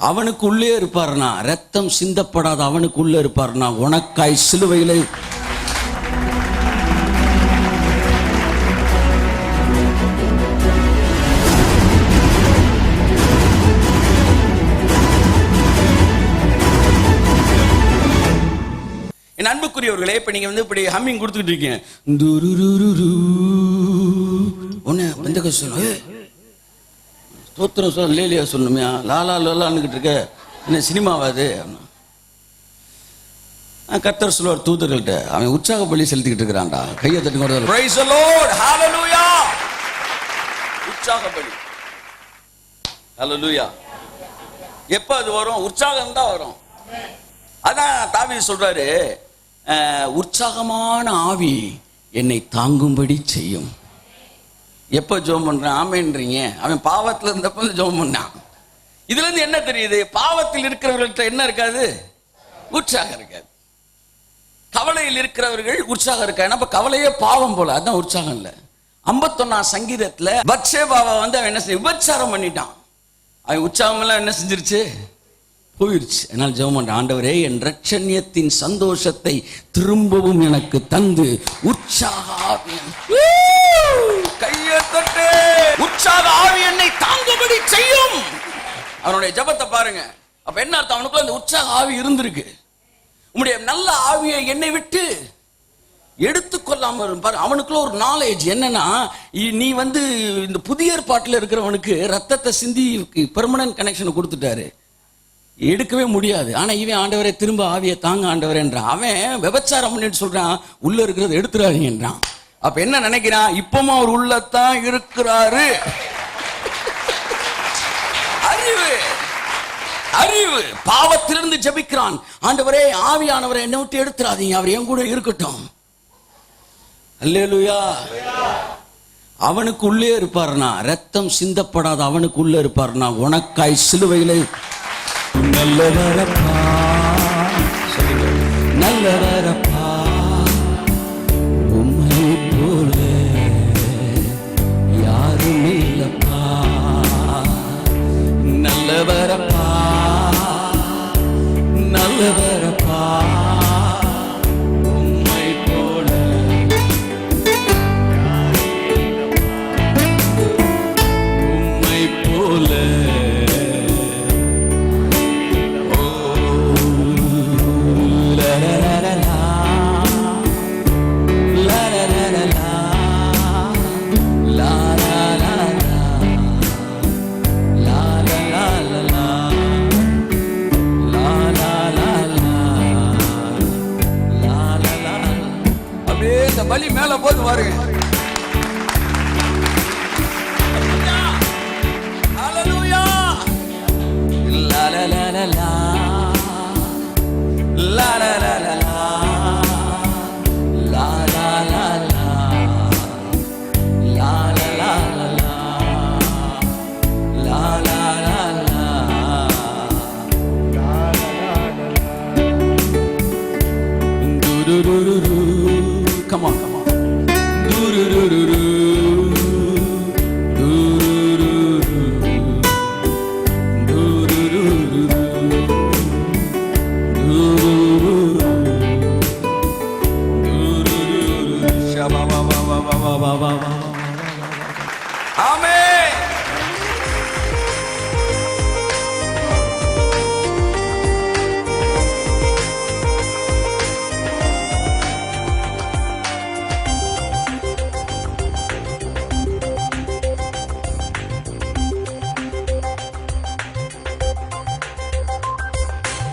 அவனுக்கு உள்ளே இருப்பார்னா, ரத்தம் சிந்தப்படாத அவனுக்கு உள்ளே இருப்பார்னா, உனக்காய் சிலுவையிலே என் அன்புக்குரியவர்களே, இப்ப நீங்க இப்படி ஹம்மிங் கொடுத்துக்கிட்டு இருக்கீங்க. ஒன்னு எந்த கஷ்டம் ஸ்தோத்திரம் சொல்ல லேலியா சொல்லணுமே, லாலா லாலான்னுக்கிட்டு இருக்க, என்ன சினிமாவாது? கர்த்தர் சொல்லுவார் தூதர்கள்ட்ட, அவன் உற்சாக பலி செலுத்திக்கிட்டு இருக்கிறான்டா, கையை தட்டி கொண்டு பிரைஸ் தி லார்ட், ஹalleluya, உற்சாக பலி, ஹalleluya. எப்ப அது வரும்? உற்சாகம் தான் வரும். அதான் தாவீது சொல்றாரு, உற்சாகமான ஆவி என்னை தாங்கும்படி செய்யும். எப்ப ஜெபம் பண்றான்? ஆமேன்றீங்க. அவன் பாவத்தில் இருந்தப்ப ஜெபம் பண்ணான். இதுல இருந்து என்ன தெரியுது? பாவத்தில் இருக்கிறவர்கள்ட்ட என்ன இருக்காது? உற்சாகம் இருக்காது. கவலையில் இருக்கிறவர்கள் உற்சாகம் இருக்காது. அப்ப கவலையே பாவம் போல, அதான் உற்சாகம் இல்ல. 51 சங்கீதத்துல பத்சேபாவை அவன் என்ன செய்ய விபச்சாரம் பண்ணிட்டான். அவன் உற்சாகம் எல்லாம் என்ன செஞ்சிருச்சு? போயிடுச்சு. என்னால் ஜெபம் பண்றேன், ஆண்டவரே என் ரட்சண்யத்தின் சந்தோஷத்தை திரும்பவும் எனக்கு தந்து உற்சாக ஆவி, கையை தட்டு, உற்சாக ஆவி என்னை தாங்கும்படி செய்யும். அவனுடைய ஜெபத்தை பாருங்க. அப்ப என்ன அர்த்தம்? அவனுக்குள்ள அந்த உற்சாக ஆவி இருந்திருக்கு. உம்முடைய நல்ல ஆவியை என்னை விட்டு எடுத்துக்கொள்ளாம பாரு. அவனுக்குள்ள ஒரு நாலேஜ் என்னன்னா, நீ இந்த புதிய ஏற்பாட்டில் இருக்கிறவனுக்கு ரத்தத்தை சிந்தி பெர்மனன்ட் கனெக்ஷன் கொடுத்துட்டாரு, எடுக்கவே முடியாது. ஆனா இவன் ஆண்டவரை திரும்ப ஆவியை தாங்க ஆண்டவர் என்றான். அவன் விபச்சாரம் பண்ணிட்டு சொல்றான், உள்ள இருக்கிறது எடுத்துறாதீங்கன்றான். அப்ப என்ன நினைக்கிறான்? இப்பவும் அவர் உள்ளத்தான் இருக்கிறாரு. அறிவு அறிவு பாவத்திலிருந்து ஜெபிக்கிறான். ஆண்டவரே ஆவியானவரை என்னை விட்டு எடுத்துறாதீங்க, அவர் என் கூட இருக்கட்டும். அல்லேலூயா. அவனுக்கு உள்ளே இருப்பார்னா, ரத்தம் சிந்தப்படாத அவனுக்கு உள்ளே இருப்பார்னா, உனக்காய் சிலுவையிலே நல்லவரப்பா, நல்லவரப்பா, உம்மை போல யாரும் இல்லப்பா, நல்லவரப்பா, நல்லவரப்பா, உம்மை போல, உம்மை போல பலி மேல போது பாருங்க. ஹalleluya, லா லா லா லா லா லா லா லா லா லா லா லா லா லா லா லா. Come on, come on. Amen.